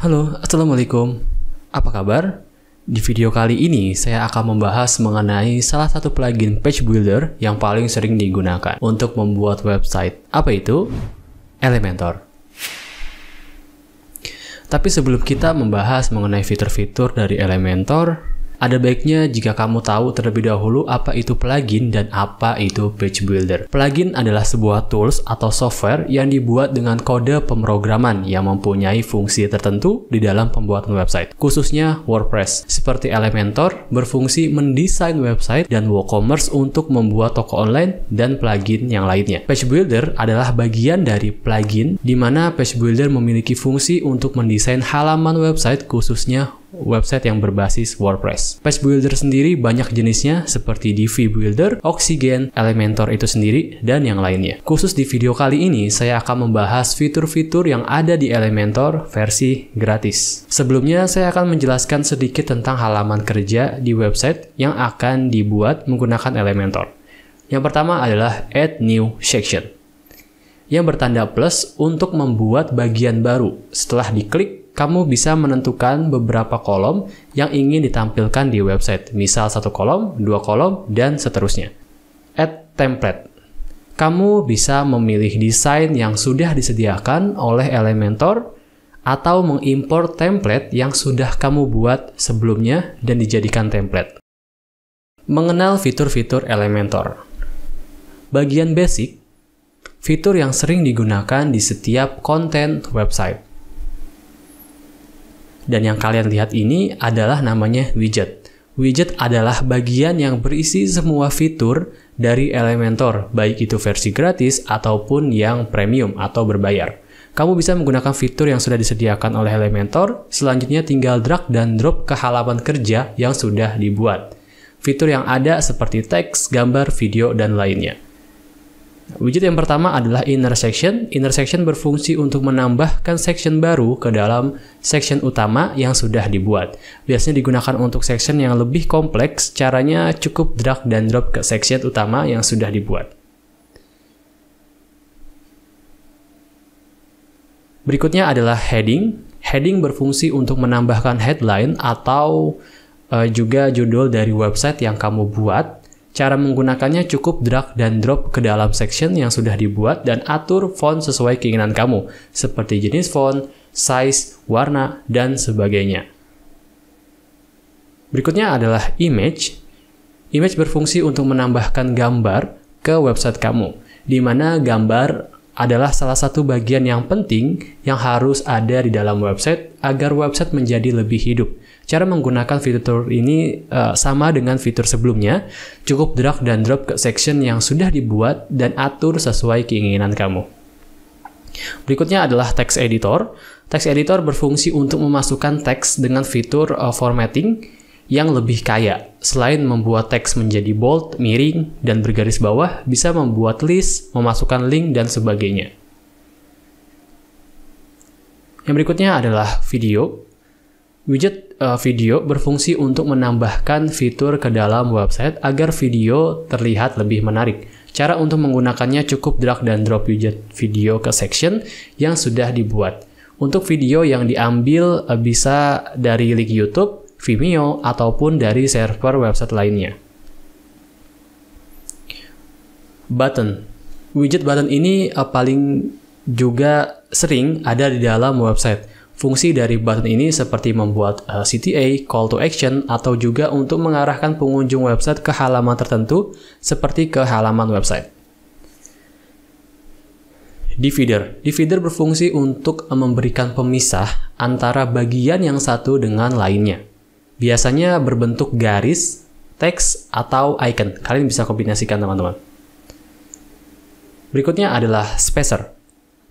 Halo, Assalamualaikum. Apa kabar? Di video kali ini, saya akan membahas mengenai salah satu plugin page builder yang paling sering digunakan untuk membuat website. Apa itu? Elementor. Tapi sebelum kita membahas mengenai fitur-fitur dari Elementor, ada baiknya jika kamu tahu terlebih dahulu apa itu plugin dan apa itu page builder. Plugin adalah sebuah tools atau software yang dibuat dengan kode pemrograman yang mempunyai fungsi tertentu di dalam pembuatan website, khususnya WordPress. Seperti Elementor berfungsi mendesain website dan WooCommerce untuk membuat toko online dan plugin yang lainnya. Page builder adalah bagian dari plugin di mana page builder memiliki fungsi untuk mendesain halaman website, khususnya website yang berbasis WordPress. Page builder sendiri banyak jenisnya seperti Divi Builder, Oxygen, Elementor itu sendiri, dan yang lainnya. Khusus di video kali ini, saya akan membahas fitur-fitur yang ada di Elementor versi gratis. Sebelumnya, saya akan menjelaskan sedikit tentang halaman kerja di website yang akan dibuat menggunakan Elementor. Yang pertama adalah Add New Section, yang bertanda plus untuk membuat bagian baru. Setelah diklik, kamu bisa menentukan beberapa kolom yang ingin ditampilkan di website. Misal 1 kolom, 2 kolom, dan seterusnya. Add template. Kamu bisa memilih desain yang sudah disediakan oleh Elementor atau mengimpor template yang sudah kamu buat sebelumnya dan dijadikan template. Mengenal fitur-fitur Elementor. Bagian basic, fitur yang sering digunakan di setiap konten website. Dan yang kalian lihat ini adalah namanya widget. Widget adalah bagian yang berisi semua fitur dari Elementor, baik itu versi gratis ataupun yang premium atau berbayar. Kamu bisa menggunakan fitur yang sudah disediakan oleh Elementor, selanjutnya tinggal drag dan drop ke halaman kerja yang sudah dibuat. Fitur yang ada seperti teks, gambar, video, dan lainnya. Widget yang pertama adalah Inner Section. Inner Section berfungsi untuk menambahkan section baru ke dalam section utama yang sudah dibuat. Biasanya digunakan untuk section yang lebih kompleks, caranya cukup drag dan drop ke section utama yang sudah dibuat. Berikutnya adalah Heading. Heading berfungsi untuk menambahkan headline atau juga judul dari website yang kamu buat. Cara menggunakannya cukup drag dan drop ke dalam section yang sudah dibuat dan atur font sesuai keinginan kamu, seperti jenis font, size, warna, dan sebagainya. Berikutnya adalah Image. Image berfungsi untuk menambahkan gambar ke website kamu, di mana gambar adalah salah satu bagian yang penting yang harus ada di dalam website agar website menjadi lebih hidup. Cara menggunakan fitur ini sama dengan fitur sebelumnya, cukup drag dan drop ke section yang sudah dibuat dan atur sesuai keinginan kamu. Berikutnya adalah Text Editor. Text Editor berfungsi untuk memasukkan teks dengan fitur formatting yang lebih kaya. Selain membuat teks menjadi bold, miring, dan bergaris bawah, bisa membuat list, memasukkan link, dan sebagainya. Yang berikutnya adalah Video. Widget video berfungsi untuk menambahkan fitur ke dalam website agar video terlihat lebih menarik. Cara untuk menggunakannya cukup drag dan drop widget video ke section yang sudah dibuat. Untuk video yang diambil bisa dari link YouTube, Vimeo, ataupun dari server website lainnya. Button. Widget button ini paling juga sering ada di dalam website. Fungsi dari button ini seperti membuat CTA, call to action, atau juga untuk mengarahkan pengunjung website ke halaman tertentu seperti ke halaman website. Divider. Divider berfungsi untuk memberikan pemisah antara bagian yang satu dengan lainnya. Biasanya berbentuk garis, teks, atau icon. Kalian bisa kombinasikan teman-teman. Berikutnya adalah Spacer.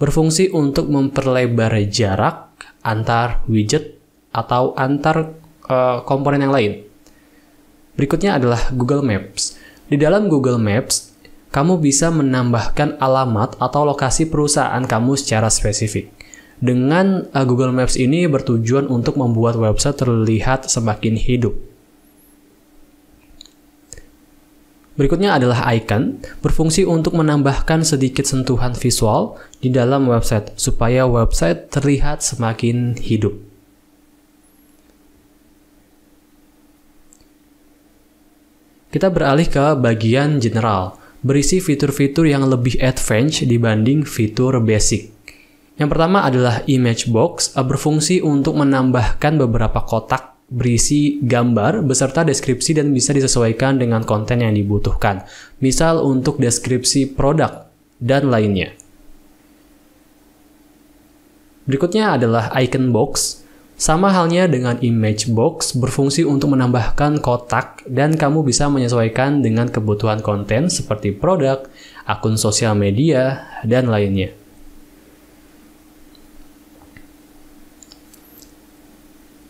Berfungsi untuk memperlebar jarak antar widget atau antar komponen yang lain. Berikutnya adalah Google Maps. Di dalam Google Maps, kamu bisa menambahkan alamat atau lokasi perusahaan kamu secara spesifik. Dengan Google Maps ini bertujuan untuk membuat website terlihat semakin hidup. Berikutnya adalah icon, berfungsi untuk menambahkan sedikit sentuhan visual di dalam website supaya website terlihat semakin hidup. Kita beralih ke bagian general, berisi fitur-fitur yang lebih advance dibanding fitur basic. Yang pertama adalah image box, berfungsi untuk menambahkan beberapa kotak berisi gambar beserta deskripsi dan bisa disesuaikan dengan konten yang dibutuhkan. Misal untuk deskripsi produk dan lainnya. Berikutnya adalah icon box. Sama halnya dengan image box, berfungsi untuk menambahkan kotak dan kamu bisa menyesuaikan dengan kebutuhan konten seperti produk, akun sosial media, dan lainnya.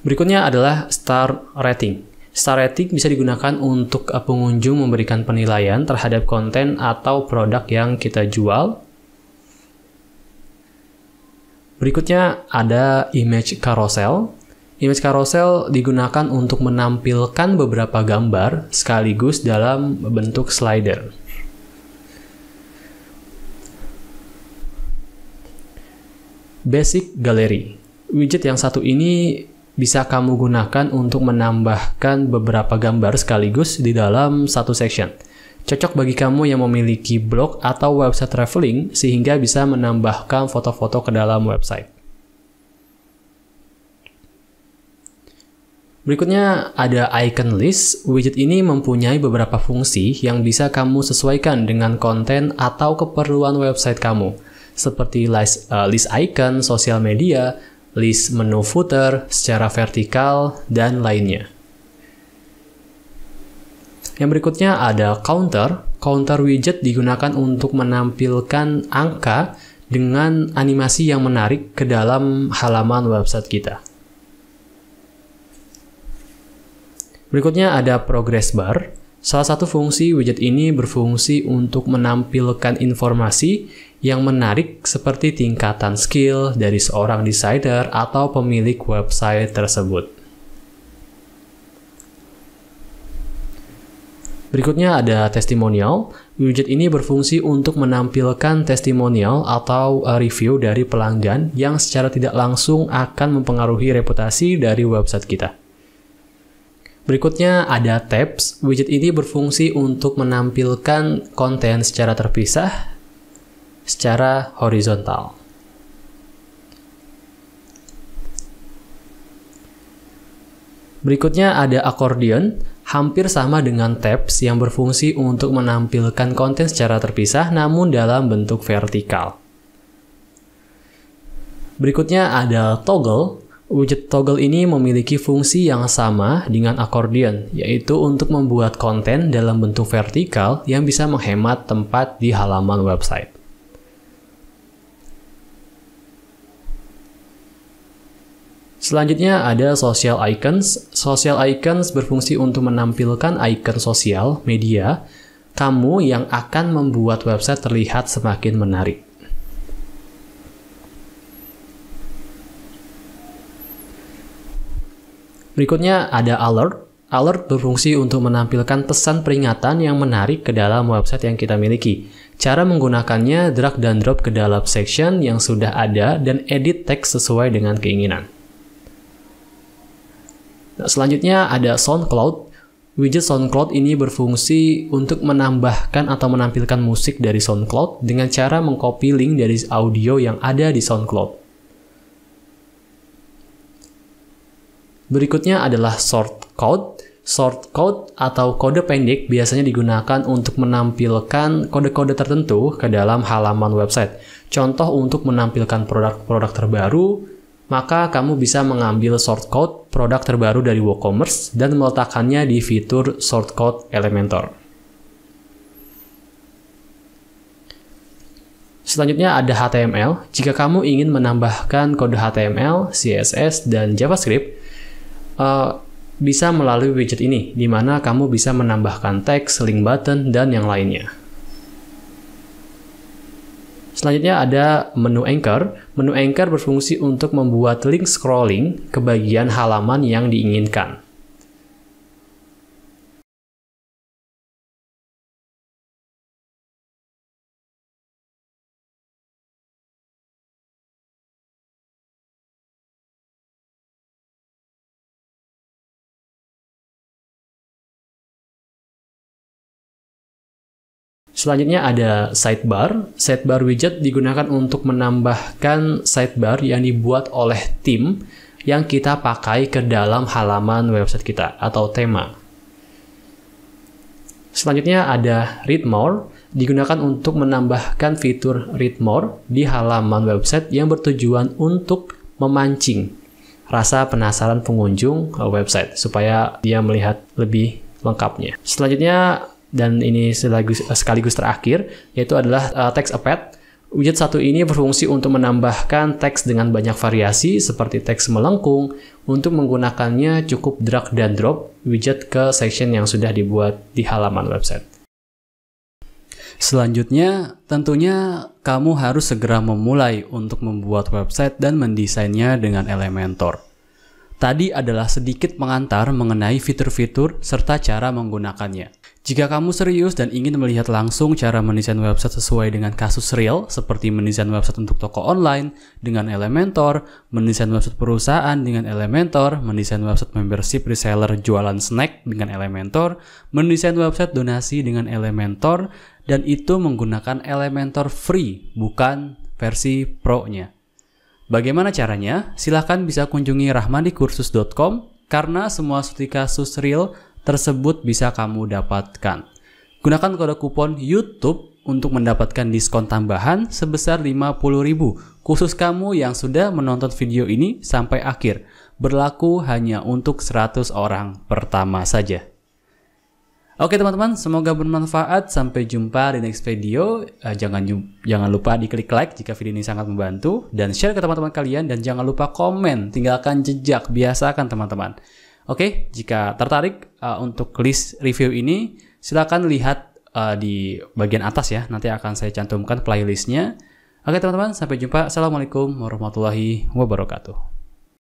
Berikutnya adalah star rating. Star rating bisa digunakan untuk pengunjung memberikan penilaian terhadap konten atau produk yang kita jual. Berikutnya ada image carousel. Image carousel digunakan untuk menampilkan beberapa gambar sekaligus dalam bentuk slider. Basic gallery. Widget yang satu ini bisa kamu gunakan untuk menambahkan beberapa gambar sekaligus di dalam satu section. Cocok bagi kamu yang memiliki blog atau website traveling sehingga bisa menambahkan foto-foto ke dalam website. Berikutnya ada icon list. Widget ini mempunyai beberapa fungsi yang bisa kamu sesuaikan dengan konten atau keperluan website kamu, seperti list icon, sosial media, list menu footer secara vertikal, dan lainnya. Yang berikutnya ada counter. Counter widget digunakan untuk menampilkan angka dengan animasi yang menarik ke dalam halaman website kita. Berikutnya ada progress bar. Salah satu fungsi widget ini berfungsi untuk menampilkan informasi yang menarik seperti tingkatan skill dari seorang desainer atau pemilik website tersebut. Berikutnya ada testimonial. Widget ini berfungsi untuk menampilkan testimonial atau review dari pelanggan yang secara tidak langsung akan mempengaruhi reputasi dari website kita. Berikutnya ada tabs. Widget ini berfungsi untuk menampilkan konten secara terpisah, secara horizontal. Berikutnya ada accordion. Hampir sama dengan tabs yang berfungsi untuk menampilkan konten secara terpisah namun dalam bentuk vertikal. Berikutnya ada toggle. Widget toggle ini memiliki fungsi yang sama dengan accordion, yaitu untuk membuat konten dalam bentuk vertikal yang bisa menghemat tempat di halaman website. Selanjutnya ada social icons. Social icons berfungsi untuk menampilkan icon sosial media kamu yang akan membuat website terlihat semakin menarik. Berikutnya ada alert. Alert berfungsi untuk menampilkan pesan peringatan yang menarik ke dalam website yang kita miliki. Cara menggunakannya drag dan drop ke dalam section yang sudah ada dan edit teks sesuai dengan keinginan. Nah, selanjutnya ada SoundCloud. Widget SoundCloud ini berfungsi untuk menambahkan atau menampilkan musik dari SoundCloud dengan cara mengcopy link dari audio yang ada di SoundCloud. Berikutnya adalah shortcode. Shortcode atau kode pendek biasanya digunakan untuk menampilkan kode-kode tertentu ke dalam halaman website. Contoh untuk menampilkan produk-produk terbaru, maka kamu bisa mengambil shortcode produk terbaru dari WooCommerce dan meletakkannya di fitur shortcode Elementor. Selanjutnya ada HTML. Jika kamu ingin menambahkan kode HTML, CSS, dan JavaScript, bisa melalui widget ini, di mana kamu bisa menambahkan teks, link button, dan yang lainnya. Selanjutnya ada menu anchor. Menu anchor berfungsi untuk membuat link scrolling ke bagian halaman yang diinginkan. Selanjutnya ada sidebar. Sidebar widget digunakan untuk menambahkan sidebar yang dibuat oleh tim yang kita pakai ke dalam halaman website kita atau tema. Selanjutnya ada read more. Digunakan untuk menambahkan fitur read more di halaman website yang bertujuan untuk memancing rasa penasaran pengunjung website supaya dia melihat lebih lengkapnya. Selanjutnya, dan ini sekaligus terakhir, yaitu adalah text append. Widget satu ini berfungsi untuk menambahkan teks dengan banyak variasi seperti teks melengkung. Untuk menggunakannya cukup drag dan drop widget ke section yang sudah dibuat di halaman website. Selanjutnya, tentunya kamu harus segera memulai untuk membuat website dan mendesainnya dengan Elementor. Tadi adalah sedikit pengantar mengenai fitur-fitur serta cara menggunakannya. Jika kamu serius dan ingin melihat langsung cara mendesain website sesuai dengan kasus real, seperti mendesain website untuk toko online dengan Elementor, mendesain website perusahaan dengan Elementor, mendesain website membership reseller jualan snack dengan Elementor, mendesain website donasi dengan Elementor, dan itu menggunakan Elementor free, bukan versi pro-nya. Bagaimana caranya? Silahkan bisa kunjungi rahmandikursus.com karena semua studi kasus real tersebut bisa kamu dapatkan. Gunakan kode kupon YouTube untuk mendapatkan diskon tambahan sebesar 50.000 khusus kamu yang sudah menonton video ini sampai akhir. Berlaku hanya untuk 100 orang pertama saja. Oke teman-teman, semoga bermanfaat. Sampai jumpa di next video. Jangan lupa diklik like jika video ini sangat membantu, dan share ke teman-teman kalian, dan jangan lupa komen, tinggalkan jejak, biasakan teman-teman. Oke, jika tertarik untuk list review ini, silakan lihat di bagian atas ya. Nanti akan saya cantumkan playlistnya. Oke teman-teman, sampai jumpa. Assalamualaikum warahmatullahi wabarakatuh.